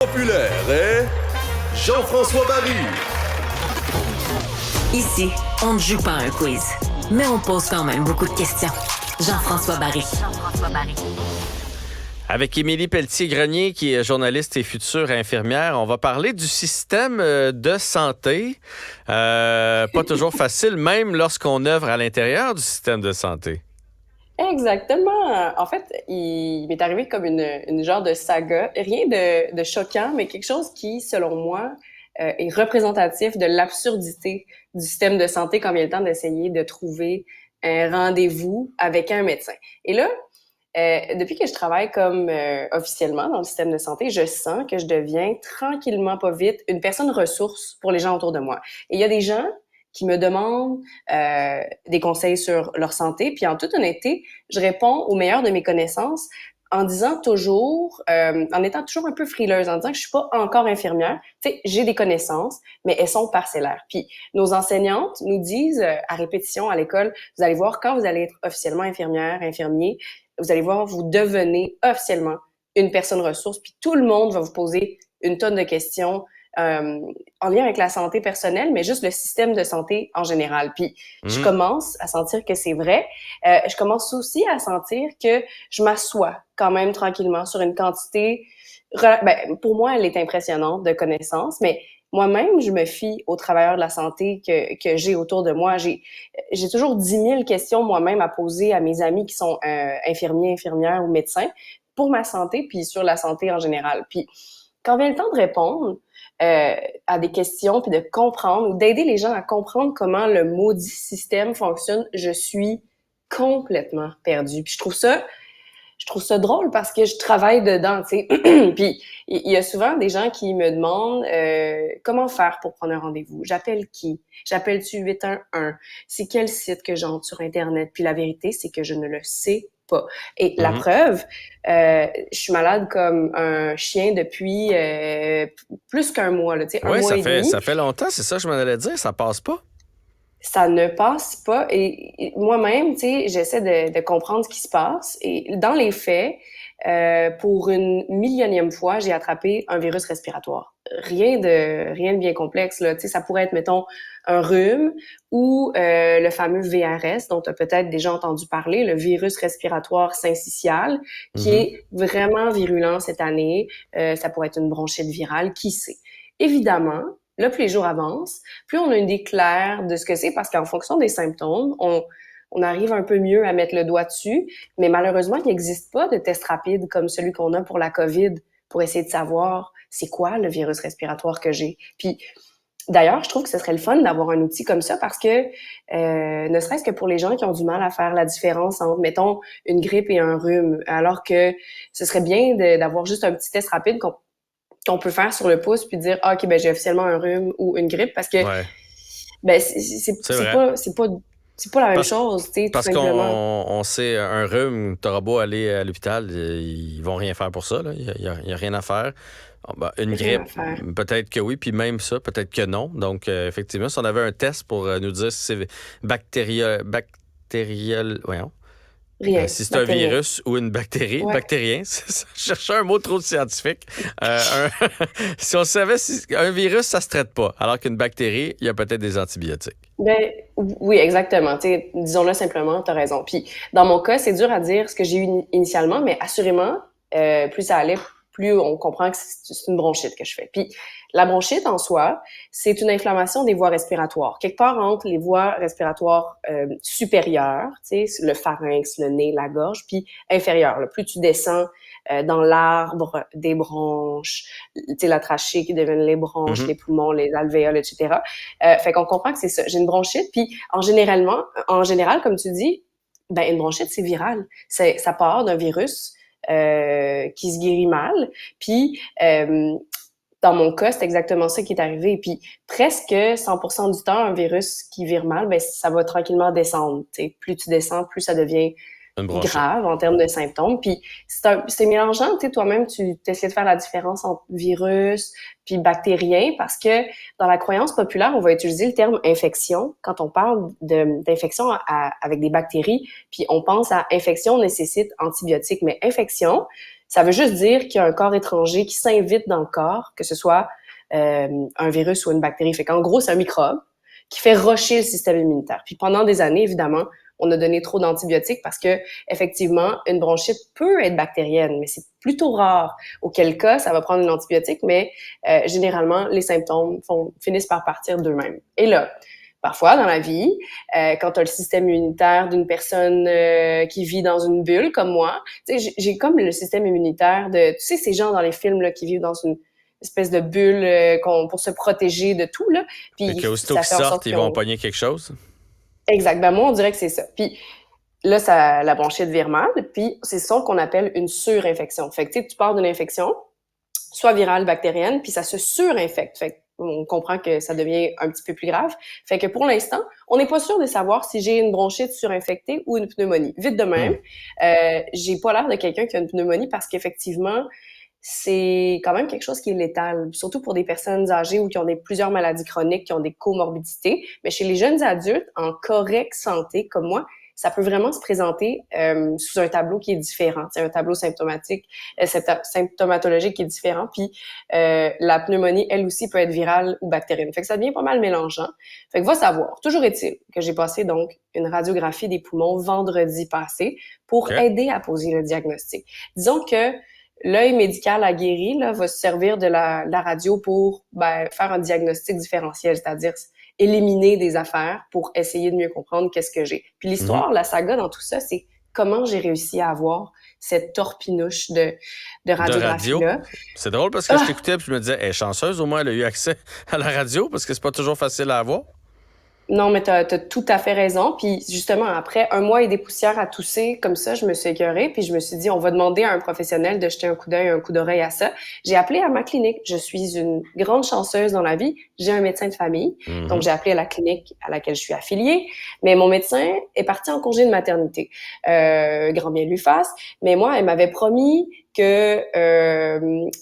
Populaire et Jean-François Barry. Ici, on ne joue pas à un quiz, mais on pose quand même beaucoup de questions. Jean-François Barry. Avec Émilie Pelletier-Grenier, qui est journaliste et future infirmière, on va parler du système de santé. Pas toujours facile, même lorsqu'on œuvre à l'intérieur du système de santé. Exactement. En fait, il m'est arrivé comme une genre de saga. Rien de choquant, mais quelque chose qui, selon moi, est représentatif de l'absurdité du système de santé quand vient le temps d'essayer de trouver un rendez-vous avec un médecin. Et là, depuis que je travaille comme officiellement dans le système de santé, je sens que je deviens tranquillement, pas vite, une personne ressource pour les gens autour de moi. Et il y a des gens qui me demandent des conseils sur leur santé, puis en toute honnêteté, je réponds au meilleur de mes connaissances en disant toujours, en étant toujours un peu frileuse, en disant que je suis pas encore infirmière. Tu sais, j'ai des connaissances, mais elles sont parcellaires. Puis nos enseignantes nous disent à répétition à l'école, vous allez voir, quand vous allez être officiellement infirmière, infirmier, vous allez voir, vous devenez officiellement une personne ressource, puis tout le monde va vous poser une tonne de questions en lien avec la santé personnelle, mais juste le système de santé en général. Puis je commence à sentir que c'est vrai. Je commence aussi à sentir que je m'assois quand même tranquillement sur une quantité, pour moi, elle est impressionnante de connaissances, mais moi-même, je me fie aux travailleurs de la santé que j'ai autour de moi. J'ai toujours 10 000 questions moi-même à poser à mes amis qui sont infirmiers, infirmières ou médecins pour ma santé, puis sur la santé en général. Puis quand vient le temps de répondre à des questions, puis de comprendre, ou d'aider les gens à comprendre comment le maudit système fonctionne, je suis complètement perdue. Puis je trouve ça drôle parce que je travaille dedans, tu sais. Puis il y a souvent des gens qui me demandent comment faire pour prendre un rendez-vous. J'appelle qui? J'appelle-tu 811? C'est quel site que j'entre sur Internet? Puis la vérité, c'est que je ne le sais pas. Et la preuve, je suis malade comme un chien depuis plus qu'un mois, là, tu sais, un mois et demi. Ça fait longtemps, c'est ça que je m'en allais dire, ça passe pas. Ça ne passe pas. Et moi-même, tu sais, j'essaie de comprendre ce qui se passe. Et dans les faits, pour une millionième fois, j'ai attrapé un virus respiratoire. Rien de bien complexe, là. Tu sais, ça pourrait être, mettons, un rhume ou le fameux VRS, dont tu as peut-être déjà entendu parler, le virus respiratoire syncytial, qui est vraiment virulent cette année. Ça pourrait être une bronchite virale, qui sait. Évidemment, là, plus les jours avancent, plus on a une idée claire de ce que c'est, parce qu'en fonction des symptômes, on arrive un peu mieux à mettre le doigt dessus, mais malheureusement, il n'existe pas de test rapide comme celui qu'on a pour la COVID pour essayer de savoir c'est quoi le virus respiratoire que j'ai. Puis, d'ailleurs, je trouve que ce serait le fun d'avoir un outil comme ça parce que, ne serait-ce que pour les gens qui ont du mal à faire la différence entre, mettons, une grippe et un rhume, alors que ce serait bien d'avoir juste un petit test rapide qu'on peut faire sur le pouce puis dire OK, ben j'ai officiellement un rhume ou une grippe parce que ben c'est pas la même chose, tu sais, tout Parce simplement. qu'on sait, un rhume, t'auras beau aller à l'hôpital, ils vont rien faire pour ça, là. Il y a rien à faire. Une Rien à grippe, faire. peut-être que oui, puis même ça, peut-être que non. Donc, effectivement, si on avait un test pour nous dire si c'est voyons. Rien. Si c'est un Bactérien. virus ou une bactérie, Ouais. bactérien, c'est ça. Je cherchais un mot trop scientifique. Si on savait si un virus, ça se traite pas, alors qu'une bactérie, il y a peut-être des antibiotiques. Ben oui, exactement. Tu sais, disons-le simplement, t'as raison. Puis dans mon cas, c'est dur à dire ce que j'ai eu initialement, mais assurément, plus ça allait, plus on comprend que c'est une bronchite que je fais. Puis la bronchite en soi, c'est une inflammation des voies respiratoires, quelque part entre les voies respiratoires supérieures, tu sais, le pharynx, le nez, la gorge, puis inférieures. Là. Plus tu descends dans l'arbre des bronches, tu sais, la trachée qui devient les bronches, les poumons, les alvéoles, etc. Fait qu'on comprend que c'est ça. J'ai une bronchite, puis en général, comme tu dis, ben une bronchite, c'est viral. Ça part d'un virus qui se guérit mal. Puis, dans mon cas, c'est exactement ça qui est arrivé. Puis, presque 100% du temps, un virus qui vire mal, ben ça va tranquillement descendre. T'sais. Plus tu descends, plus ça devient Une bronchite. grave en termes de symptômes. Puis, c'est mélangeant. Tu sais, toi-même, tu essaies de faire la différence entre virus puis bactérien parce que dans la croyance populaire, on va utiliser le terme infection quand on parle d'infection avec des bactéries. Puis, on pense à infection nécessite antibiotiques. Mais infection, Ça veut juste dire qu'il y a un corps étranger qui s'invite dans le corps, que ce soit un virus ou une bactérie. Fait qu'en gros, c'est un microbe qui fait rusher le système immunitaire. Puis pendant des années, évidemment, on a donné trop d'antibiotiques parce que effectivement, une bronchite peut être bactérienne, mais c'est plutôt rare. Auquel cas, ça va prendre un antibiotique, mais généralement, les symptômes finissent par partir d'eux-mêmes. Et là, parfois, dans la vie, quand tu as le système immunitaire d'une personne qui vit dans une bulle comme moi, tu sais, j'ai comme le système immunitaire de, tu sais, ces gens dans les films là, qui vivent dans une espèce de bulle pour se protéger de tout, là. Puis, et qu'aussitôt qu'ils sortent, ils vont pogner quelque chose. Exact. Ben moi, on dirait que c'est ça. Puis là, la bronchite vire mal, puis c'est ça qu'on appelle une surinfection. Fait que tu sais, tu pars d'une infection, soit virale, bactérienne, puis ça se surinfecte. Fait on comprend que ça devient un petit peu plus grave. Fait que pour l'instant, on n'est pas sûr de savoir si j'ai une bronchite surinfectée ou une pneumonie. Vite de même, j'ai pas l'air de quelqu'un qui a une pneumonie parce qu'effectivement, c'est quand même quelque chose qui est létal, surtout pour des personnes âgées ou qui ont plusieurs maladies chroniques, qui ont des comorbidités. Mais chez les jeunes adultes, en correcte santé, comme moi, ça peut vraiment se présenter sous un tableau qui est différent. C'est un tableau symptomatique, symptomatologique qui est différent. Puis la pneumonie, elle aussi, peut être virale ou bactérienne. Fait que ça devient pas mal mélangeant. Fait que va savoir. Toujours est-il que j'ai passé donc une radiographie des poumons vendredi passé pour aider à poser le diagnostic. Disons que l'œil médical aguerri là, va se servir de la radio pour faire un diagnostic différentiel, c'est-à-dire éliminer des affaires pour essayer de mieux comprendre qu'est-ce que j'ai. Puis l'histoire, la saga dans tout ça, c'est comment j'ai réussi à avoir cette torpinouche de radiographie-là. C'est drôle parce que je t'écoutais et je me disais, elle est chanceuse, au moins elle a eu accès à la radio parce que c'est pas toujours facile à avoir. Non, mais t'as tout à fait raison. Puis justement, après un mois et des poussières à tousser comme ça, je me suis écœurée. Puis je me suis dit, on va demander à un professionnel de jeter un coup d'œil, un coup d'oreille à ça. J'ai appelé à ma clinique. Je suis une grande chanceuse dans la vie. J'ai un médecin de famille. Donc j'ai appelé à la clinique à laquelle je suis affiliée. Mais mon médecin est parti en congé de maternité. Grand bien lui fasse. Mais moi, elle m'avait promis que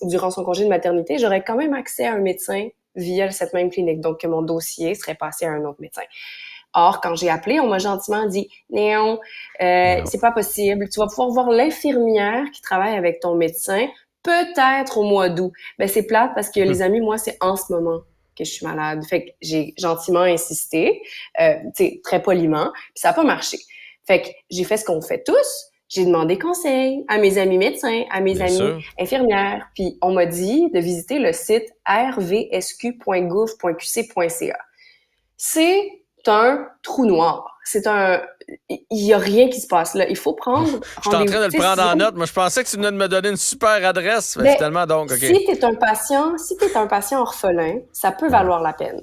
durant son congé de maternité, j'aurais quand même accès à un médecin via cette même clinique, donc que mon dossier serait passé à un autre médecin. Or, quand j'ai appelé, on m'a gentiment dit « Non, c'est pas possible. Tu vas pouvoir voir l'infirmière qui travaille avec ton médecin peut-être au mois d'août. » Ben c'est plate parce que les amis, moi, c'est en ce moment que je suis malade. Fait que j'ai gentiment insisté, tu sais, très poliment, puis ça a pas marché. Fait que j'ai fait ce qu'on fait tous. J'ai demandé conseil à mes amis médecins, à mes amis infirmières, puis on m'a dit de visiter le site rvsq.gouv.qc.ca. C'est un trou noir. Il y a rien qui se passe là. Il faut prendre. Je suis en train de le prendre en note. Moi, je pensais que tu venais de me donner une super adresse. Mais finalement, donc, OK. Si t'es un patient orphelin, ça peut valoir la peine.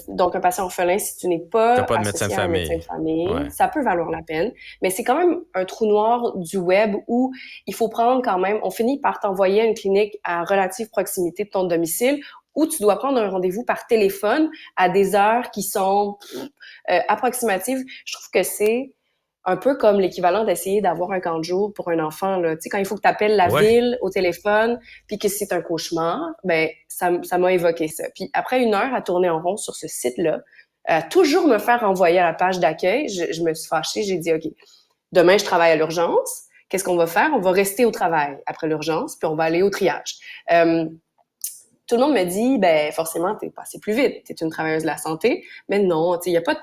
Donc, un patient orphelin, si tu n'es pas de associé médecin à un médecin de famille, ouais, ça peut valoir la peine. Mais c'est quand même un trou noir du web où il faut prendre quand même, on finit par t'envoyer à une clinique à relative proximité de ton domicile où tu dois prendre un rendez-vous par téléphone à des heures qui sont approximatives. Je trouve que c'est un peu comme l'équivalent d'essayer d'avoir un camp de jour pour un enfant, là. Tu sais, quand il faut que tu appelles la ville au téléphone, puis que c'est un cauchemar, ben ça m'a évoqué ça. Puis après 1 heure à tourner en rond sur ce site-là, toujours me faire renvoyer à la page d'accueil, je me suis fâchée, j'ai dit, OK, demain, je travaille à l'urgence. Qu'est-ce qu'on va faire? On va rester au travail après l'urgence, puis on va aller au triage. Tout le monde me dit, ben forcément, t'es passé plus vite, t'es une travailleuse de la santé. Mais non, tu sais, il y a pas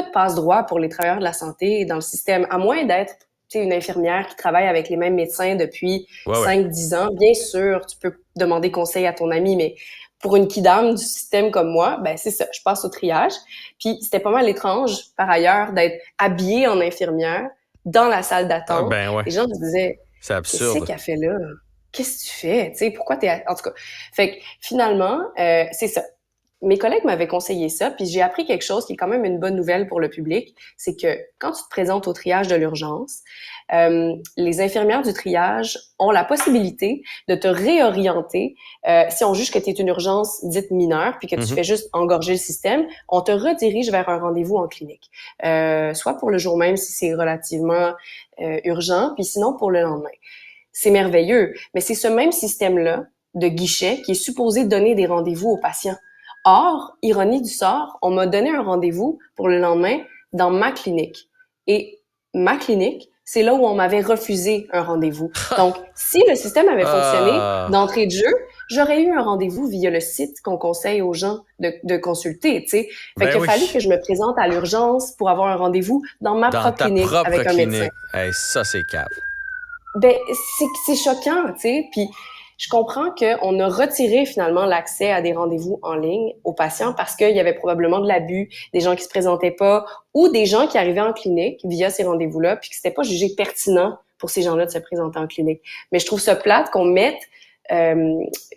de passe-droit pour les travailleurs de la santé dans le système, à moins d'être une infirmière qui travaille avec les mêmes médecins depuis 5-10 ans. Bien sûr, tu peux demander conseil à ton ami, mais pour une kidam du système comme moi, ben c'est ça, je passe au triage. Puis c'était pas mal étrange, par ailleurs, d'être habillée en infirmière dans la salle d'attente. Les gens me disaient, c'est absurde. Qu'est-ce qu'elle fait là? Qu'est-ce que tu fais? Tu sais, pourquoi en tout cas. Fait que finalement, c'est ça. Mes collègues m'avaient conseillé ça, puis j'ai appris quelque chose qui est quand même une bonne nouvelle pour le public, c'est que quand tu te présentes au triage de l'urgence, les infirmières du triage ont la possibilité de te réorienter. Si on juge que tu es une urgence dite mineure, puis que tu fais juste engorger le système, on te redirige vers un rendez-vous en clinique. Soit pour le jour même si c'est relativement urgent, puis sinon pour le lendemain. C'est merveilleux, mais c'est ce même système-là de guichet qui est supposé donner des rendez-vous aux patients. Or, ironie du sort, on m'a donné un rendez-vous pour le lendemain dans ma clinique. Et ma clinique c'est là où on m'avait refusé un rendez-vous. Donc, si le système avait fonctionné d'entrée de jeu, j'aurais eu un rendez-vous via le site qu'on conseille aux gens de consulter, tu sais. Fait qu'il a fallu que je me présente à l'urgence pour avoir un rendez-vous dans ma propre clinique avec un médecin. Hey, ça, c'est cave. Ben, c'est choquant, tu sais. Puis, je comprends qu'on a retiré finalement l'accès à des rendez-vous en ligne aux patients parce qu'il y avait probablement de l'abus, des gens qui se présentaient pas ou des gens qui arrivaient en clinique via ces rendez-vous-là puis que c'était pas jugé pertinent pour ces gens-là de se présenter en clinique. Mais je trouve ça plate qu'on mette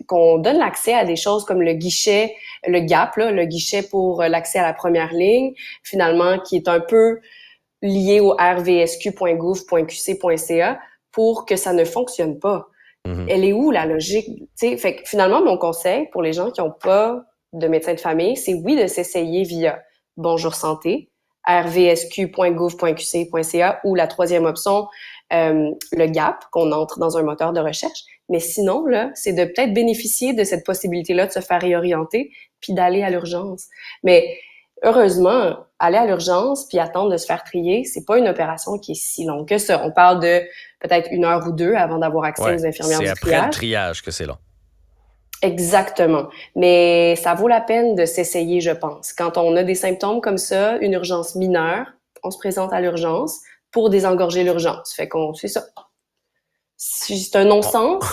qu'on donne l'accès à des choses comme le guichet, le GAP, là, le guichet pour l'accès à la première ligne, finalement, qui est un peu lié au rvsq.gouv.qc.ca pour que ça ne fonctionne pas. Mm-hmm. Elle est où la logique? T'sais, fait que finalement, mon conseil pour les gens qui n'ont pas de médecin de famille, c'est oui de s'essayer via Bonjour Santé, rvsq.gouv.qc.ca ou la troisième option, le GAP, qu'on entre dans un moteur de recherche. Mais sinon, là, c'est de peut-être bénéficier de cette possibilité-là de se faire réorienter puis d'aller à l'urgence. Mais heureusement, aller à l'urgence puis attendre de se faire trier, c'est pas une opération qui est si longue que ça. On parle de peut-être 1 heure ou 2 avant d'avoir accès aux infirmières du triage. C'est après le triage que c'est long. Exactement. Mais ça vaut la peine de s'essayer, je pense. Quand on a des symptômes comme ça, une urgence mineure, on se présente à l'urgence pour désengorger l'urgence. Fait qu'on, c'est ça. C'est un non-sens.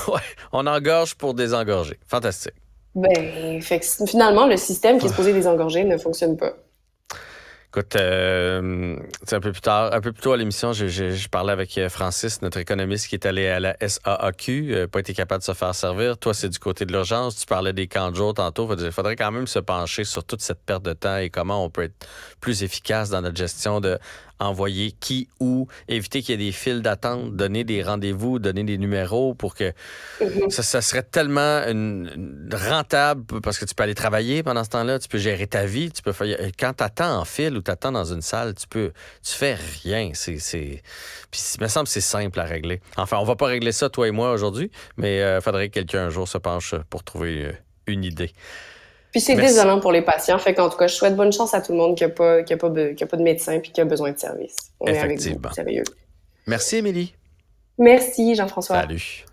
On engorge pour désengorger. Fantastique. Ben, fait que finalement, le système qui est supposé désengorger ne fonctionne pas. Écoute, un peu plus tôt à l'émission, je parlais avec Francis, notre économiste qui est allé à la SAAQ, pas été capable de se faire servir. Toi, c'est du côté de l'urgence. Tu parlais des camps de jour tantôt. Il faudrait quand même se pencher sur toute cette perte de temps et comment on peut être plus efficace dans notre gestion de envoyer qui, où, éviter qu'il y ait des files d'attente, donner des rendez-vous, donner des numéros pour que ça serait tellement rentable parce que tu peux aller travailler pendant ce temps-là, tu peux gérer ta vie, tu peux faire, quand tu attends en file ou tu attends dans une salle, tu fais rien. Puis il me semble que c'est simple à régler. Enfin, on va pas régler ça, toi et moi, aujourd'hui, mais il faudrait que quelqu'un un jour se penche pour trouver une idée. Puis c'est désolant pour les patients. Fait qu'en tout cas, je souhaite bonne chance à tout le monde qui a pas de médecin puis qui a besoin de service. On est avec vous, sérieux. Merci, Émilie. Merci, Jean-François. Salut.